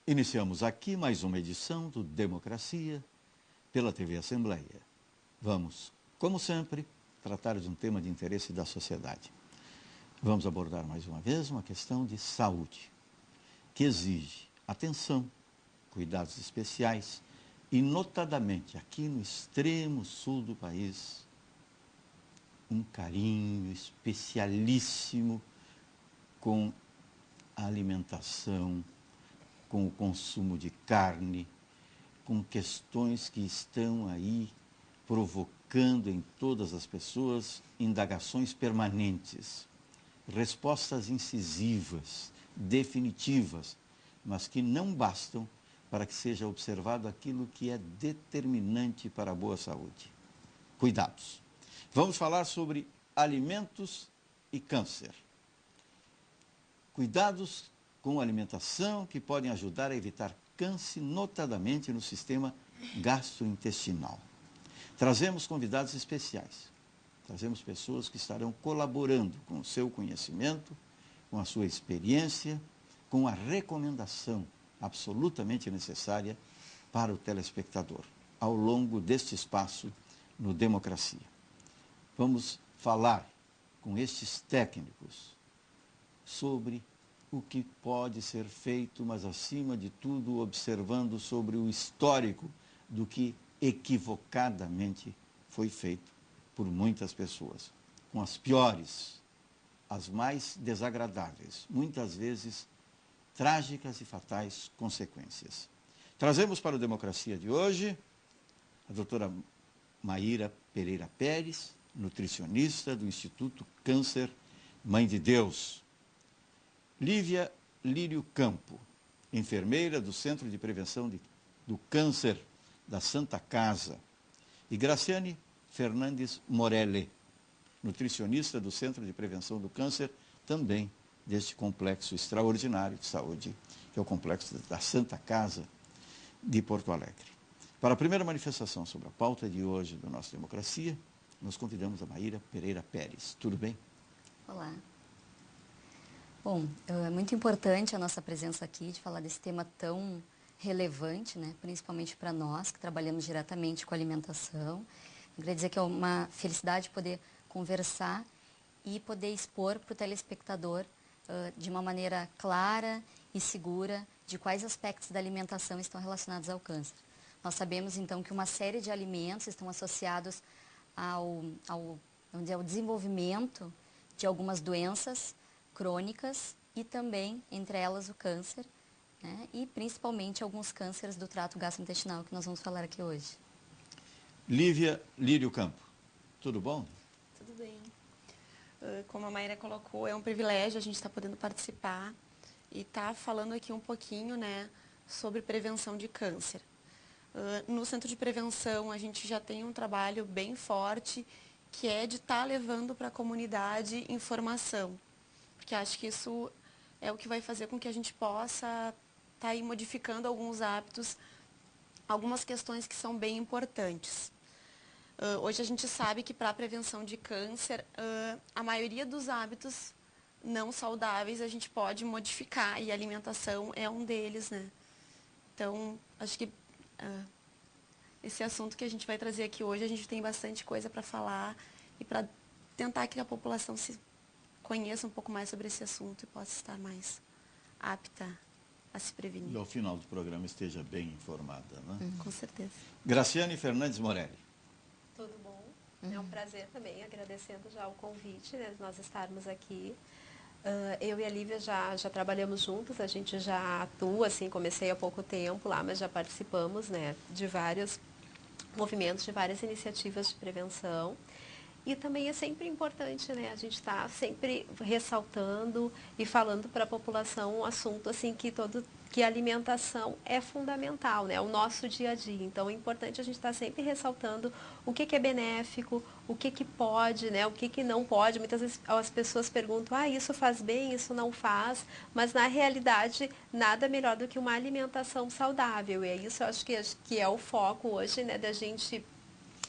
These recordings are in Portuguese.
Iniciamos aqui mais uma edição do Democracia pela TV Assembleia. Vamos, como sempre, tratar de um tema de interesse da sociedade. Vamos abordar mais uma vez uma questão de saúde, que exige atenção, cuidados especiais e, notadamente, aqui no extremo sul do país, um carinho especialíssimo com a alimentação, com o consumo de carne, com questões que estão aí provocando em todas as pessoas indagações permanentes, respostas incisivas, definitivas, mas que não bastam para que seja observado aquilo que é determinante para a boa saúde. Cuidados. Vamos falar sobre alimentos e câncer. Cuidados com alimentação que podem ajudar a evitar câncer, notadamente no sistema gastrointestinal. Trazemos convidados especiais. Trazemos pessoas que estarão colaborando com o seu conhecimento, com a sua experiência, com a recomendação absolutamente necessária para o telespectador, ao longo deste espaço no Democracia. Vamos falar com estes técnicos sobre o que pode ser feito, mas acima de tudo observando sobre o histórico do que equivocadamente foi feito por muitas pessoas, com as piores, as mais desagradáveis, muitas vezes trágicas e fatais consequências. Trazemos para o Democracia de hoje a doutora Maíra Pereira Pérez, nutricionista do Instituto Câncer Mãe de Deus. Lívia Lírio Campo, enfermeira do Centro de Prevenção do Câncer da Santa Casa. E Graciane Fernandes Morelli, nutricionista do Centro de Prevenção do Câncer, também deste complexo extraordinário de saúde, que é o complexo da Santa Casa de Porto Alegre. Para a primeira manifestação sobre a pauta de hoje do nosso Democracia, nós convidamos a Maíra Pereira Pérez. Tudo bem? Olá. Bom, é muito importante a nossa presença aqui, de falar desse tema tão relevante, né? Principalmente para nós, que trabalhamos diretamente com alimentação. Eu queria dizer que é uma felicidade poder conversar e poder expor para o telespectador de uma maneira clara e segura de quais aspectos da alimentação estão relacionados ao câncer. Nós sabemos, então, que uma série de alimentos estão associados ao desenvolvimento de algumas doenças crônicas e também, entre elas, o câncer, né? E principalmente alguns cânceres do trato gastrointestinal, que nós vamos falar aqui hoje. Lívia Lírio Campo, tudo bom? Tudo bem. Como a Maíra colocou, é um privilégio a gente estar podendo participar e estar falando aqui um pouquinho, né, sobre prevenção de câncer. No Centro de Prevenção, a gente já tem um trabalho bem forte, que é de estar levando para a comunidade informação. Porque acho que isso é o que vai fazer com que a gente possa estar aí modificando alguns hábitos, algumas questões que são bem importantes. Hoje a gente sabe que para a prevenção de câncer, a maioria dos hábitos não saudáveis a gente pode modificar e a alimentação é um deles, né? Então, acho que esse assunto que a gente vai trazer aqui hoje, a gente tem bastante coisa para falar e para tentar que a população conheça um pouco mais sobre esse assunto e possa estar mais apta a se prevenir. E ao final do programa esteja bem informada, né? Com certeza. Graciane Fernandes Morelli. Tudo bom? É um prazer também, agradecendo já o convite, né, de nós estarmos aqui. Eu e a Lívia já trabalhamos juntos, a gente já atua, assim, comecei há pouco tempo lá, mas já participamos, né, de vários movimentos, de várias iniciativas de prevenção. E também é sempre importante, né, a gente está sempre ressaltando e falando para a população um assunto assim que a alimentação é fundamental, né, o nosso dia a dia. Então é importante a gente estar sempre ressaltando o que é benéfico, o que pode, né, o que não pode. Muitas vezes as pessoas perguntam, isso faz bem, isso não faz, mas na realidade nada melhor do que uma alimentação saudável. E é isso, eu acho que é o foco hoje, né, da gente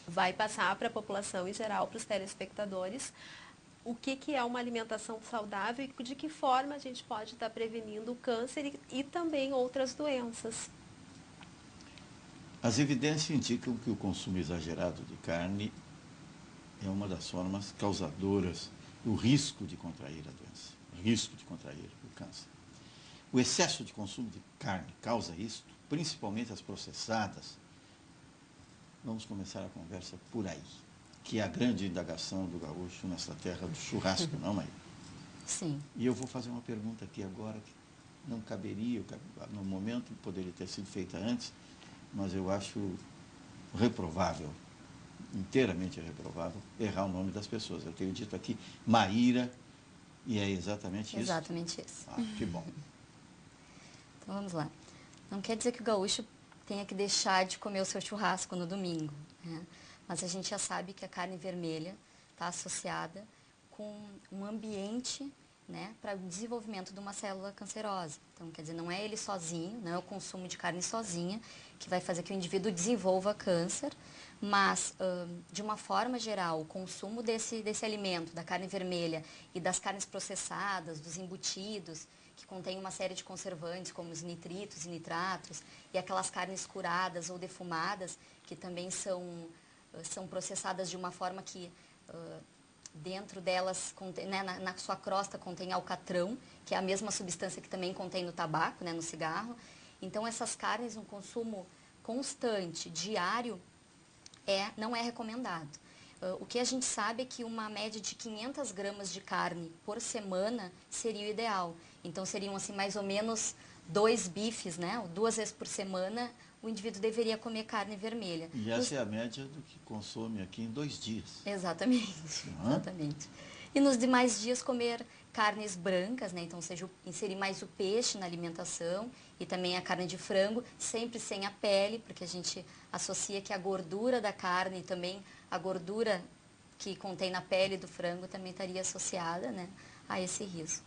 vai passar para a população em geral, para os telespectadores, o que é uma alimentação saudável e de que forma a gente pode estar prevenindo o câncer e também outras doenças. As evidências indicam que o consumo exagerado de carne é uma das formas causadoras do risco de contrair a doença, o risco de contrair o câncer. O excesso de consumo de carne causa isso, principalmente as processadas. Vamos começar a conversa por aí, que é a grande indagação do gaúcho nessa terra do churrasco, não, Maíra? Sim. E eu vou fazer uma pergunta aqui agora que não caberia, no momento poderia ter sido feita antes, mas eu acho reprovável, inteiramente reprovável, errar o nome das pessoas. Eu tenho dito aqui Maíra, e é exatamente isso? Exatamente isso. Ah, que bom. Então vamos lá. Não quer dizer que o gaúcho tenha que deixar de comer o seu churrasco no domingo, né? Mas a gente já sabe que a carne vermelha está associada com um ambiente, né, para o desenvolvimento de uma célula cancerosa. Então, quer dizer, não é ele sozinho, não é o consumo de carne sozinha que vai fazer que o indivíduo desenvolva câncer, mas, de uma forma geral, o consumo desse alimento, da carne vermelha e das carnes processadas, dos embutidos, que contém uma série de conservantes, como os nitritos e nitratos, e aquelas carnes curadas ou defumadas, que também são processadas de uma forma que dentro delas, né, na sua crosta contém alcatrão, que é a mesma substância que também contém no tabaco, né, no cigarro. Então, essas carnes, um consumo constante, diário, não é recomendado. O que a gente sabe é que uma média de 500 gramas de carne por semana seria o ideal. Então, seriam assim, mais ou menos 2 bifes, né? Ou 2 vezes por semana, o indivíduo deveria comer carne vermelha. E essa é a média do que consome aqui em 2 dias. Exatamente, exatamente. E nos demais dias comer carnes brancas, né? Então, inserir mais o peixe na alimentação e também a carne de frango, sempre sem a pele, porque a gente associa que a gordura da carne e também a gordura que contém na pele do frango também estaria associada, né, a esse risco.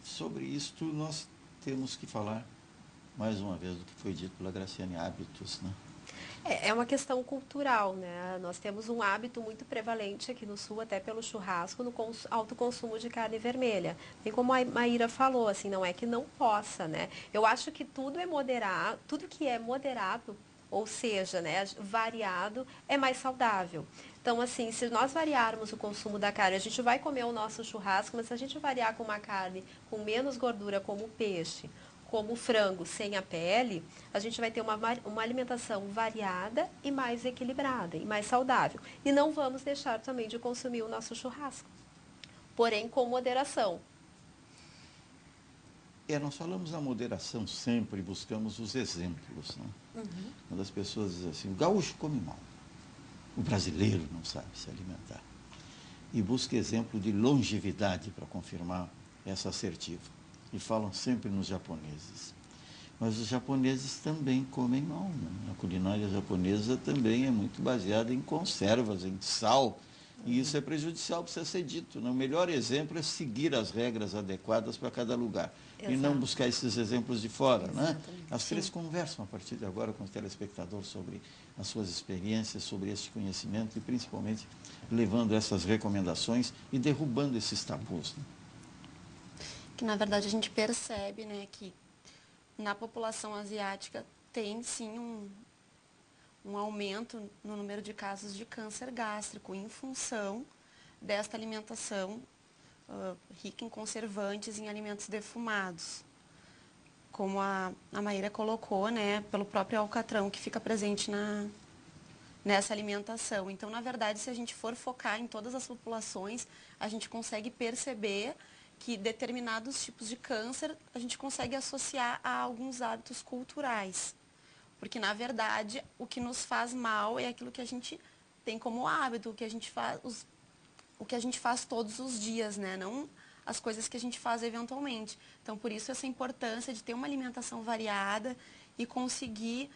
Sobre isto, nós temos que falar mais uma vez do que foi dito pela Graciane, hábitos, né? É uma questão cultural, né? Nós temos um hábito muito prevalente aqui no Sul, até pelo churrasco, no alto consumo de carne vermelha. E como a Maíra falou, assim, não é que não possa, né? Eu acho que tudo que é moderado, ou seja, né, variado, é mais saudável. Então, assim, se nós variarmos o consumo da carne, a gente vai comer o nosso churrasco, mas se a gente variar com uma carne com menos gordura, como o peixe, como o frango sem a pele, a gente vai ter uma alimentação variada e mais equilibrada e mais saudável. E não vamos deixar também de consumir o nosso churrasco, porém com moderação. Nós falamos da moderação sempre e buscamos os exemplos, né? Quando as pessoas dizem assim, o gaúcho come mal, o brasileiro não sabe se alimentar. E busca exemplo de longevidade para confirmar essa assertiva. E falam sempre nos japoneses. Mas os japoneses também comem mal, né? A culinária japonesa também é muito baseada em conservas, em sal. E isso é prejudicial, precisa ser dito, né? O melhor exemplo é seguir as regras adequadas para cada lugar. Exato. E não buscar esses exemplos de fora, né? Exatamente. As três Sim. conversam a partir de agora com o telespectador sobre as suas experiências, sobre este conhecimento e principalmente levando essas recomendações e derrubando esses tabus, né? Que na verdade a gente percebe, né, que na população asiática tem sim um aumento no número de casos de câncer gástrico em função desta alimentação rica em conservantes, em alimentos defumados. Como a Maíra colocou, né, pelo próprio alcatrão que fica presente nessa alimentação. Então, na verdade, se a gente for focar em todas as populações, a gente consegue perceber que determinados tipos de câncer a gente consegue associar a alguns hábitos culturais. Porque, na verdade, o que nos faz mal é aquilo que a gente tem como hábito, o que a gente faz todos os dias, né? Não as coisas que a gente faz eventualmente. Então, por isso, essa importância de ter uma alimentação variada e conseguir,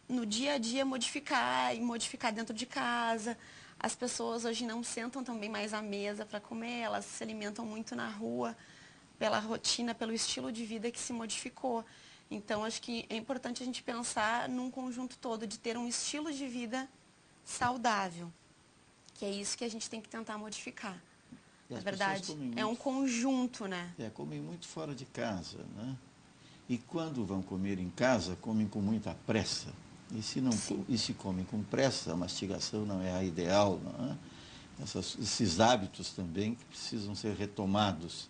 no dia a dia, modificar dentro de casa. As pessoas hoje não sentam também mais à mesa para comer, elas se alimentam muito na rua, pela rotina, pelo estilo de vida que se modificou. Então, acho que é importante a gente pensar num conjunto todo, de ter um estilo de vida saudável. que é isso que a gente tem que tentar modificar. E Na as verdade, pessoas comem é um muito, conjunto, né? comem muito fora de casa, né? E quando vão comer em casa, comem com muita pressa. E se não, Sim. e se comem com pressa, a mastigação não é a ideal, não é? Esses hábitos também que precisam ser retomados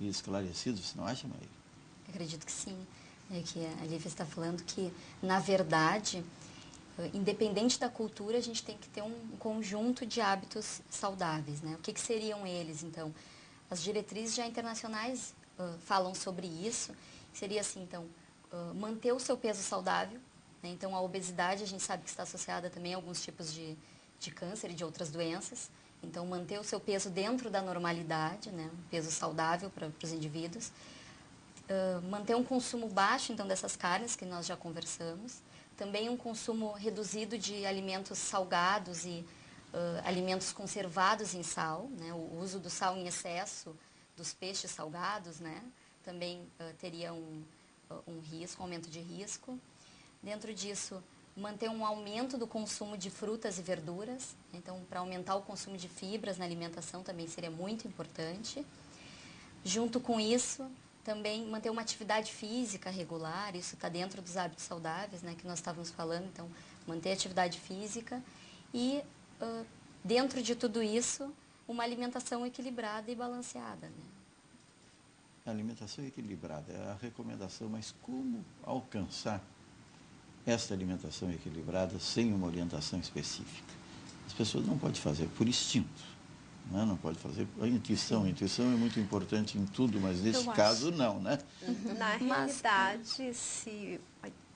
e esclarecidos, você não acha, Maíra? Acredito que sim. É que a Lívia está falando que, na verdade, independente da cultura, a gente tem que ter um conjunto de hábitos saudáveis, né? O que seriam eles, então? As diretrizes já internacionais falam sobre isso. Seria assim, então, manter o seu peso saudável, né? Então, a obesidade, a gente sabe que está associada também a alguns tipos de câncer e de outras doenças. Então, manter o seu peso dentro da normalidade, né? Um peso saudável para os indivíduos. Manter um consumo baixo, então, dessas carnes que nós já conversamos. Também um consumo reduzido de alimentos salgados e alimentos conservados em sal, né? O uso do sal em excesso dos peixes salgados, né? Também teria um risco, um aumento de risco. Dentro disso, manter um aumento do consumo de frutas e verduras. Então, para aumentar o consumo de fibras na alimentação também seria muito importante. Junto com isso, também manter uma atividade física regular, isso está dentro dos hábitos saudáveis, né, que nós estávamos falando. Então, manter atividade física e, dentro de tudo isso, uma alimentação equilibrada e balanceada, né? A alimentação equilibrada é a recomendação, mas como alcançar esta alimentação equilibrada sem uma orientação específica? As pessoas não podem fazer por instinto, né? Não pode fazer a intuição. A intuição é muito importante em tudo, mas nesse caso não, né? Na realidade, se...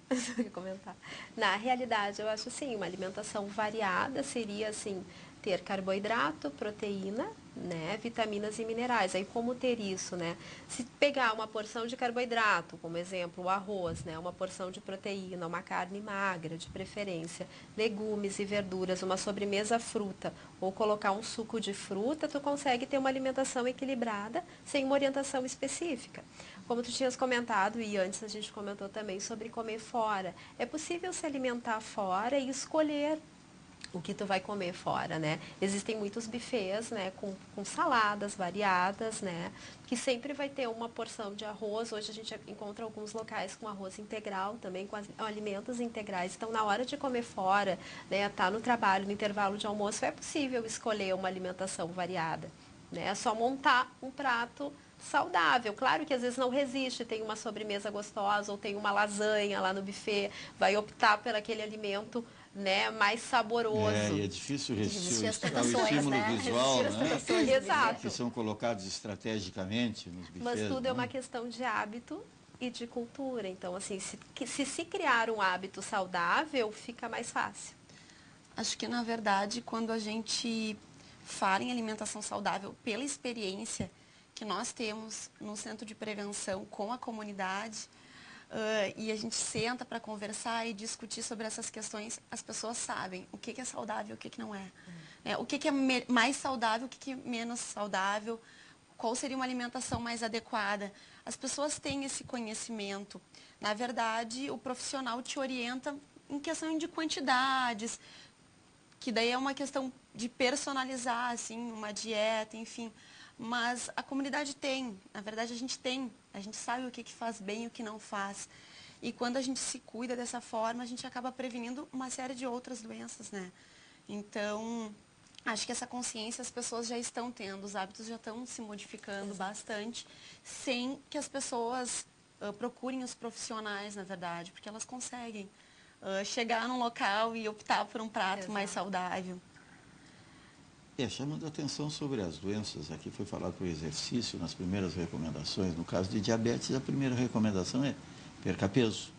eu ia comentar. Na realidade, eu acho assim, uma alimentação variada seria assim, ter carboidrato, proteína, né, vitaminas e minerais. Aí como ter isso, né? Se pegar uma porção de carboidrato, como exemplo, o arroz, né, uma porção de proteína, uma carne magra, de preferência, legumes e verduras, uma sobremesa fruta, ou colocar um suco de fruta, tu consegue ter uma alimentação equilibrada sem uma orientação específica. Como tu tinhas comentado, e antes a gente comentou também sobre comer fora. É possível se alimentar fora e escolher o que tu vai comer fora, né? Existem muitos buffets, né, com saladas variadas, né, que sempre vai ter uma porção de arroz. Hoje a gente encontra alguns locais com arroz integral também, com alimentos integrais. Então, na hora de comer fora, né, tá no trabalho, no intervalo de almoço, é possível escolher uma alimentação variada, né? É só montar um prato saudável. Claro que às vezes não resiste, tem uma sobremesa gostosa ou tem uma lasanha lá no buffet, vai optar por aquele alimento, né, mais saboroso. E é difícil resistir Resistir às ao tentações, estímulo né? visual, Resistir às né? tentações do Exato. Que são colocados estrategicamente nos Mas bufês, tudo é uma né? questão de hábito e de cultura. Então, assim, se criar um hábito saudável, fica mais fácil. Acho que, na verdade, quando a gente fala em alimentação saudável, pela experiência que nós temos no Centro de Prevenção com a comunidade, e a gente senta para conversar e discutir sobre essas questões, as pessoas sabem o que é saudável e o que não é. O que é mais saudável, o que é menos saudável, qual seria uma alimentação mais adequada. As pessoas têm esse conhecimento. Na verdade, o profissional te orienta em questão de quantidades, que daí é uma questão de personalizar, assim, uma dieta, enfim. Mas a comunidade tem, na verdade a gente sabe o que faz bem e o que não faz. E quando a gente se cuida dessa forma, a gente acaba prevenindo uma série de outras doenças, né? Então, acho que essa consciência as pessoas já estão tendo, os hábitos já estão se modificando bastante, sem que as pessoas procurem os profissionais, na verdade, porque elas conseguem chegar num local e optar por um prato mais saudável. Chamando a atenção sobre as doenças, aqui foi falado por exercício nas primeiras recomendações. No caso de diabetes, a primeira recomendação é perca peso,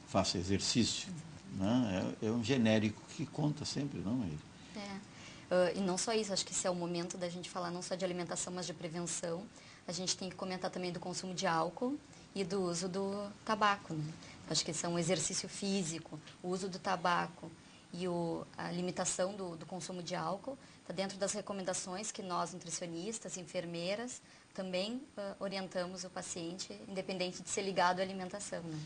faça exercício. Né? É um genérico que conta sempre, não é? E não só isso, acho que esse é o momento da gente falar não só de alimentação, mas de prevenção. A gente tem que comentar também do consumo de álcool e do uso do tabaco, né? Acho que esse é um exercício físico, o uso do tabaco e a limitação do consumo de álcool está dentro das recomendações que nós, nutricionistas, enfermeiras, também orientamos o paciente, independente de ser ligado à alimentação, né?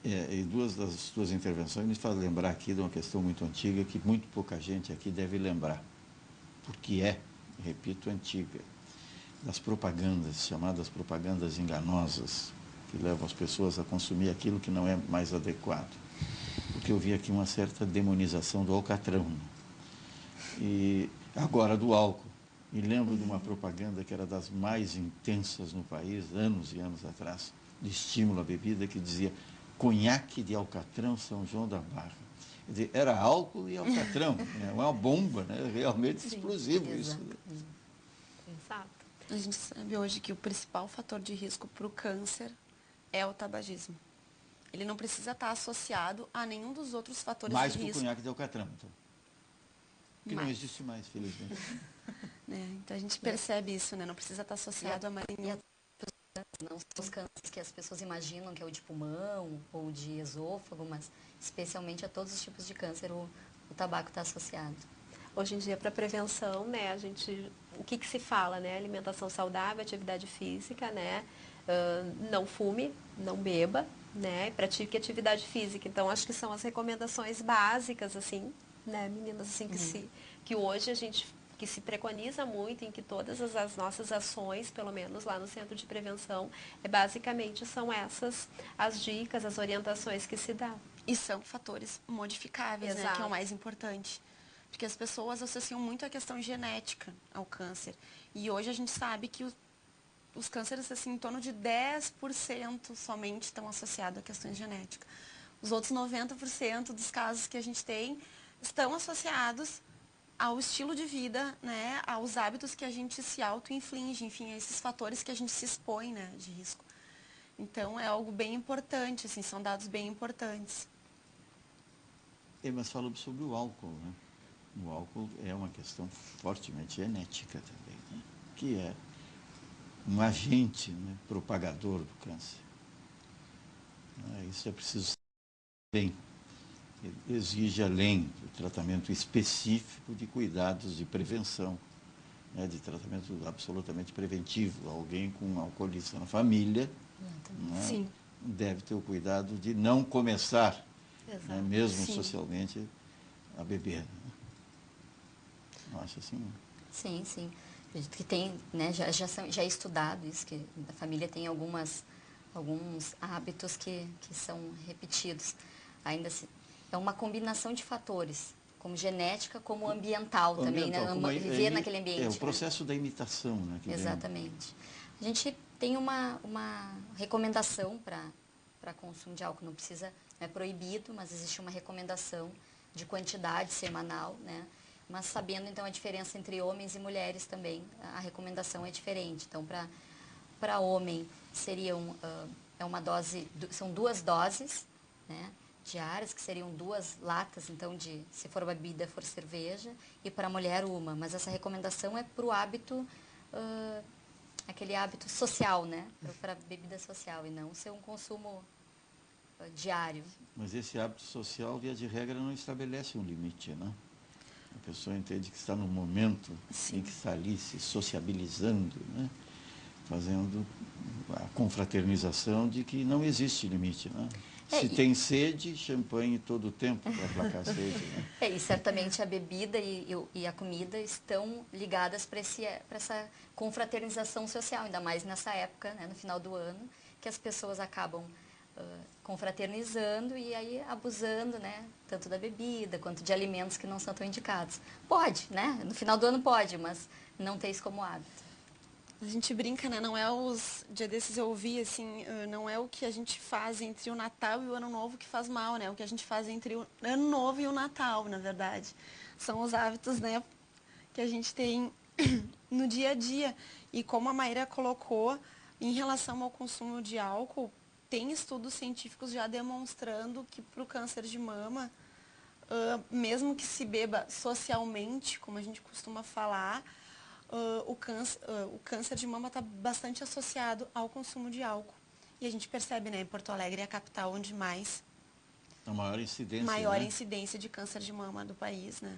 E duas das suas intervenções me fazem lembrar aqui de uma questão muito antiga que muito pouca gente aqui deve lembrar. porque é, repito, antiga, das propagandas, chamadas propagandas enganosas, que levam as pessoas a consumir aquilo que não é mais adequado. Porque eu vi aqui uma certa demonização do alcatrão, né? E agora do álcool. Me lembro de uma propaganda que era das mais intensas no país, anos e anos atrás, de estímulo à bebida, que dizia conhaque de alcatrão São João da Barra. Quer dizer, era álcool e alcatrão, né? Uma bomba, né? Realmente Sim, explosivo exato. isso. Né? Exato. A gente sabe hoje que o principal fator de risco para o câncer é o tabagismo. Ele não precisa estar associado a nenhum dos outros fatores Mais de que o risco. conhaque de alcatrão, então. Que não Mais. existe mais, felizmente. Né? Então a gente percebe isso, né? Não precisa estar associado a mais nenhum. Não são os cânceres que as pessoas imaginam que é o de pulmão ou de esôfago, mas especialmente a todos os tipos de câncer o tabaco está associado. Hoje em dia, para prevenção, né, o que se fala, né? Alimentação saudável, atividade física, né? Não fume, não beba, né? Pratique atividade física. Então, acho que são as recomendações básicas, assim, né, meninas, assim, que hoje que se preconiza muito em que todas as nossas ações, pelo menos lá no Centro de Prevenção, basicamente são essas as dicas, as orientações que se dá. E são fatores modificáveis, né? Que é Exato. o mais importante. Porque as pessoas associam muito a questão genética ao câncer. E hoje a gente sabe que os cânceres, assim, em torno de 10% somente estão associados a questões genéticas. Os outros 90% dos casos que a gente tem estão associados ao estilo de vida, né, aos hábitos que a gente se auto-inflige, enfim, a esses fatores que a gente se expõe, né, de risco. Então, é algo bem importante, assim, são dados bem importantes. Mas falamos sobre o álcool, né? O álcool é uma questão fortemente genética também, né? Que é um agente, né, propagador do câncer. Isso é preciso saber bem. Ele exige, além do tratamento específico, de cuidados de prevenção, né, de tratamento absolutamente preventivo. Alguém com um alcoolista na família, né, Sim. deve ter o cuidado de não começar, né, mesmo Sim. socialmente, a beber. Né? Não acha assim? Sim, sim. Acredito que tem, né, já é estudado isso, que a família tem alguns hábitos que são repetidos. Ainda se, é uma combinação de fatores, como genética, como ambiental também, né? Viver naquele ambiente. É o né? processo da imitação, né? Que Exatamente. A gente tem uma recomendação para consumo de álcool. Não precisa, não é proibido, mas existe uma recomendação de quantidade semanal, né? Mas sabendo então a diferença entre homens e mulheres também, a recomendação é diferente. Então, para homem seriam é uma dose, são 2 doses, né, diárias, que seriam 2 latas, então de, se for bebida, for cerveja, e para a mulher uma. Mas essa recomendação é para o hábito, aquele hábito social, né, para bebida social, e não ser um consumo diário. Mas esse hábito social, via de regra, não estabelece um limite, né? A pessoa entende que está no momento em que está ali se sociabilizando, né? Fazendo a confraternização de que não existe limite, né? Se tem sede, champanhe todo o tempo para aplacar a sede. Né? E certamente a bebida e a comida estão ligadas para essa confraternização social, ainda mais nessa época, né, no final do ano, que as pessoas acabam confraternizando e aí abusando, né, tanto da bebida quanto de alimentos que não são tão indicados. Pode, né? No final do ano pode, mas não ter isso como hábito. A gente brinca, né? Não é dia desses eu ouvi, assim, não é o que a gente faz entre o Natal e o Ano Novo que faz mal, né? O que a gente faz entre o Ano Novo e o Natal, na verdade. São os hábitos, né, que a gente tem no dia a dia. E como a Maíra colocou, em relação ao consumo de álcool, tem estudos científicos já demonstrando que para o câncer de mama, mesmo que se beba socialmente, como a gente costuma falar, o câncer de mama está bastante associado ao consumo de álcool. E a gente percebe, né, em Porto Alegre é a capital onde a maior incidência, maior né? incidência de câncer de mama do país, né?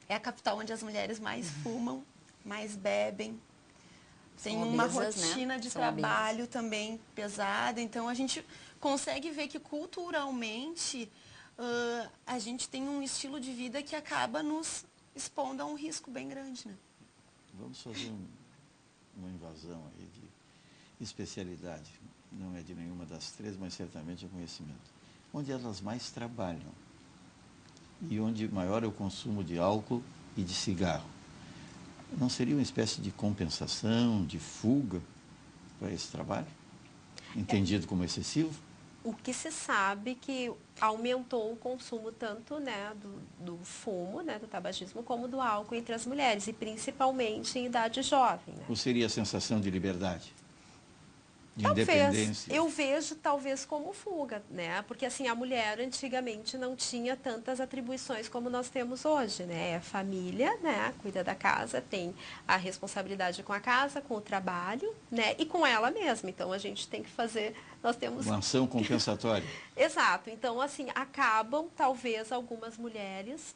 É a capital onde as mulheres mais fumam, mais bebem, tem uma rotina, né, de trabalho também pesada. Então a gente consegue ver que culturalmente a gente tem um estilo de vida que acaba nos expondo a um risco bem grande, né? Vamos fazer uma invasão aí de especialidade. Não é de nenhuma das três, mas certamente é conhecimento. Onde elas mais trabalham e onde maior é o consumo de álcool e de cigarro. Não seria uma espécie de compensação, de fuga para esse trabalho? Entendido como excessivo? O que se sabe que aumentou o consumo tanto, né, do fumo, né, do tabagismo, como do álcool entre as mulheres, e principalmente em idade jovem, né? Ou seria a sensação de liberdade? De Talvez, independência? eu vejo talvez como fuga, né? Porque assim, a mulher antigamente não tinha tantas atribuições como nós temos hoje, né? É família, né? Cuida da casa, tem a responsabilidade com a casa, com o trabalho, né? E com ela mesma. Então a gente tem que fazer, nós temos... Uma ação compensatória. Exato. Então assim, acabam talvez algumas mulheres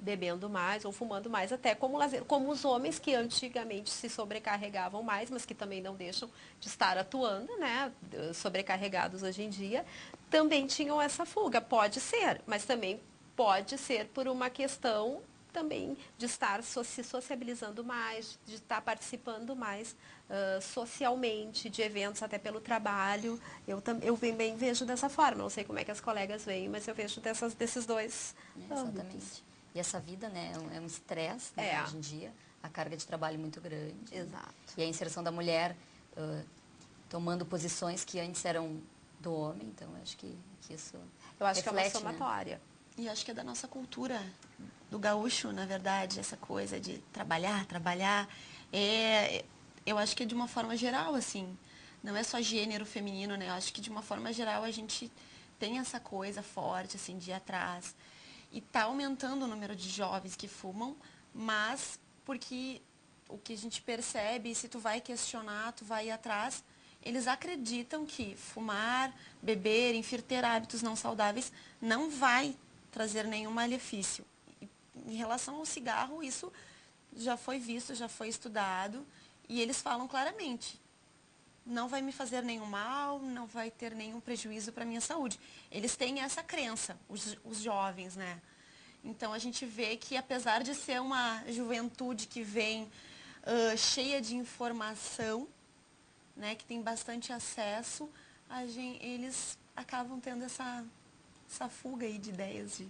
bebendo mais ou fumando mais, até como lazer, como os homens que antigamente se sobrecarregavam mais, mas que também não deixam de estar atuando, né, sobrecarregados hoje em dia, também tinham essa fuga. Pode ser, mas também pode ser por uma questão também de estar se sociabilizando mais, de estar participando mais socialmente, de eventos até pelo trabalho. Eu bem vejo dessa forma, não sei como é que as colegas veem, mas eu vejo desses dois âmbitos. Exatamente. E essa vida, né, é um estresse, né, hoje em dia, a carga de trabalho muito grande. Exato. E a inserção da mulher tomando posições que antes eram do homem, então acho que isso Eu acho reflete, que é uma somatória. né? E acho que é da nossa cultura, do gaúcho, na verdade, essa coisa de trabalhar. Eu acho que é de uma forma geral, assim, não é só gênero feminino, né? Eu acho que de uma forma geral a gente tem essa coisa forte, assim, de ir atrás. E está aumentando o número de jovens que fumam, mas porque o que a gente percebe, se tu vai questionar, tu vai ir atrás, eles acreditam que fumar, beber, enfim, ter hábitos não saudáveis não vai trazer nenhum malefício. E, em relação ao cigarro, isso já foi visto, já foi estudado, e eles falam claramente, não vai me fazer nenhum mal, não vai ter nenhum prejuízo para a minha saúde. Eles têm essa crença, os jovens, né? Então a gente vê que apesar de ser uma juventude que vem cheia de informação, né, que tem bastante acesso, eles acabam tendo essa fuga aí de ideias.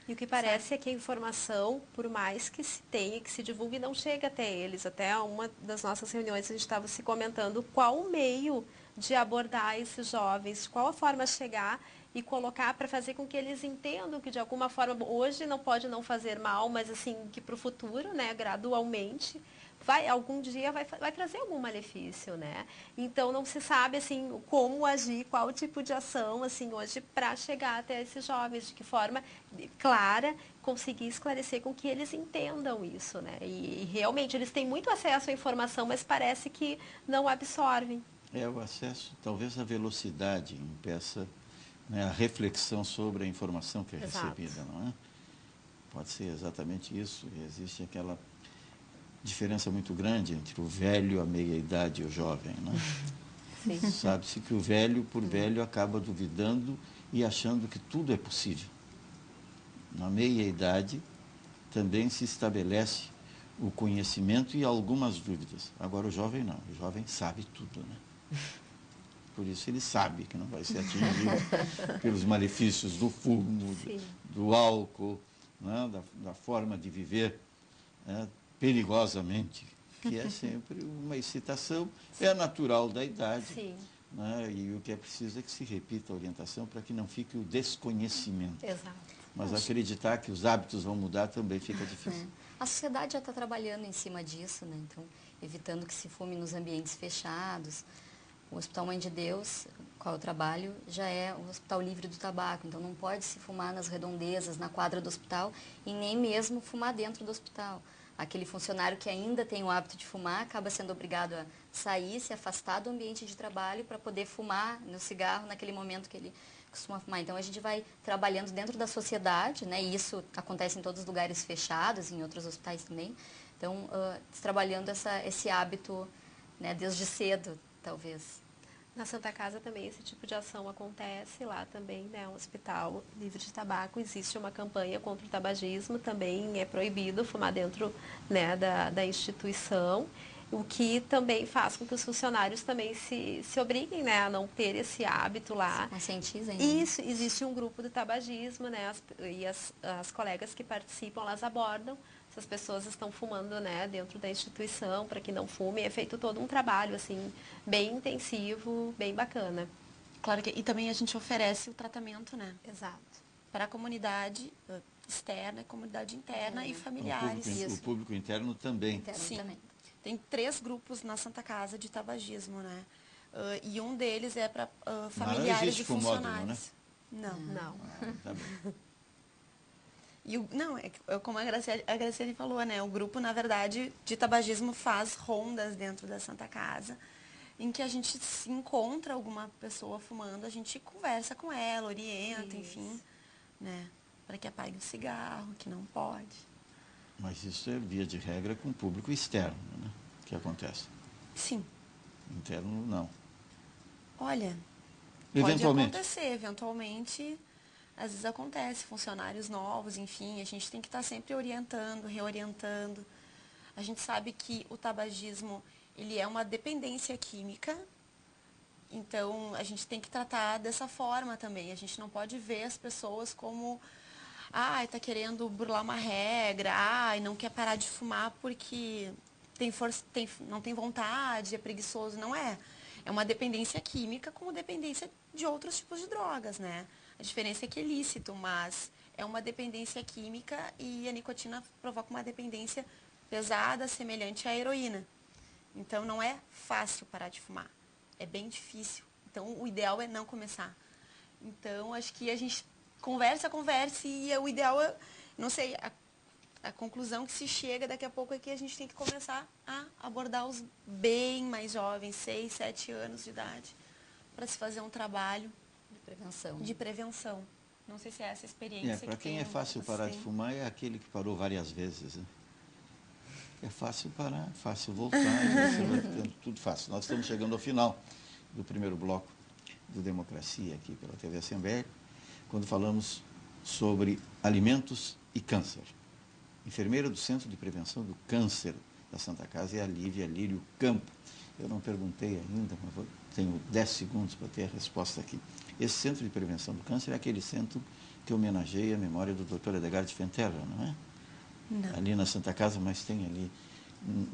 E o que parece é que a informação, por mais que se tenha, que se divulgue, não chega até eles. Até uma das nossas reuniões a gente estava se comentando qual o meio de abordar esses jovens, qual a forma de chegar e colocar para fazer com que eles entendam que de alguma forma, hoje não pode não fazer mal, mas assim, que para o futuro, né, gradualmente, algum dia vai trazer algum malefício, né? Então não se sabe assim como agir, qual tipo de ação assim hoje para chegar até esses jovens, de que forma clara conseguir esclarecer com que eles entendam isso, né? E realmente eles têm muito acesso à informação, mas parece que não absorvem. O acesso, talvez a velocidade impeça, né, a reflexão sobre a informação que é Exato. recebida, não é? Pode ser exatamente isso. Existe aquela diferença muito grande entre o velho, a meia-idade e o jovem, não é? Sabe-se que o velho, por velho, acaba duvidando e achando que tudo é possível. Na meia-idade também se estabelece o conhecimento e algumas dúvidas. Agora o jovem não, o jovem sabe tudo, né? Por isso ele sabe que não vai ser atingido pelos malefícios do fumo, do álcool, né? da forma de viver, né? Perigosamente, que é sempre uma excitação, é natural da idade. Sim. Né? E o que é preciso é que se repita a orientação para que não fique o desconhecimento. Exato. Mas acreditar que os hábitos vão mudar também fica difícil. A sociedade já está trabalhando em cima disso, né? Então, evitando que se fume nos ambientes fechados. O Hospital Mãe de Deus, qual eu trabalho, já é o hospital livre do tabaco. Então, não pode se fumar nas redondezas, na quadra do hospital, e nem mesmo fumar dentro do hospital. Aquele funcionário que ainda tem o hábito de fumar acaba sendo obrigado a sair, se afastar do ambiente de trabalho para poder fumar no cigarro naquele momento que ele costuma fumar. Então a gente vai trabalhando dentro da sociedade, né? E isso acontece em todos os lugares fechados, em outros hospitais também. Então, trabalhando esse hábito, né, desde cedo, talvez. Na Santa Casa também esse tipo de ação acontece, lá também, né, um hospital livre de tabaco, existe uma campanha contra o tabagismo, também é proibido fumar dentro, né, da instituição, o que também faz com que os funcionários também se obriguem, né, a não ter esse hábito lá. Se conscientizem. Né? Isso, existe um grupo do tabagismo, né, as colegas que participam, elas abordam se as pessoas estão fumando, né, dentro da instituição, para que não fumem. É feito todo um trabalho, assim, bem intensivo, bem bacana. Claro que, e também a gente oferece o tratamento, né? Exato. Para a comunidade externa, comunidade interna e familiares. O público interno também. Interno Sim. também. Tem 3 grupos na Santa Casa de tabagismo, né? E um deles é para familiares e funcionários. Não. Tá bem. E não, como a Graciele falou, né? O grupo, na verdade, de tabagismo faz rondas dentro da Santa Casa, em que a gente se encontra alguma pessoa fumando, a gente conversa com ela, orienta, enfim, né? Para que apague o cigarro, que não pode. Mas isso é via de regra com o público externo, né? Que acontece. Sim. Interno, não. Olha, Eventualmente. pode acontecer, eventualmente, às vezes acontece, funcionários novos, enfim, a gente tem que estar sempre orientando, reorientando. A gente sabe que o tabagismo, ele é uma dependência química, então a gente tem que tratar dessa forma também. A gente não pode ver as pessoas como, está querendo burlar uma regra, não quer parar de fumar porque não tem vontade, é preguiçoso. Não é. É uma dependência química como dependência de outros tipos de drogas, né? A diferença é que é lícito, mas é uma dependência química e a nicotina provoca uma dependência pesada, semelhante à heroína. Então, não é fácil parar de fumar. É bem difícil. Então, o ideal é não começar. Então, acho que a gente conversa e o ideal é, não sei, a conclusão que se chega daqui a pouco é que a gente tem que começar a abordar os bem mais jovens, 6, 7 anos de idade, para se fazer um trabalho de prevenção. Não sei se é essa experiência. Para quem é fácil parar de fumar é aquele que parou várias vezes. Né? É fácil parar, fácil voltar, você vai ficando tudo fácil. Nós estamos chegando ao final do primeiro bloco do Democracia aqui pela TV Assembleia, quando falamos sobre alimentos e câncer. Enfermeira do Centro de Prevenção do Câncer da Santa Casa é a Lívia Lírio Campo. Eu não perguntei ainda, mas tenho 10 segundos para ter a resposta aqui. Esse Centro de Prevenção do Câncer é aquele centro que homenageia a memória do Dr. Edgar de Fenterra, não é? Não. Ali na Santa Casa, mas tem ali,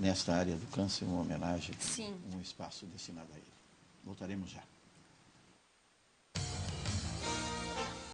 nesta área do câncer, uma homenagem, Sim. Um espaço destinado a ele. Voltaremos já.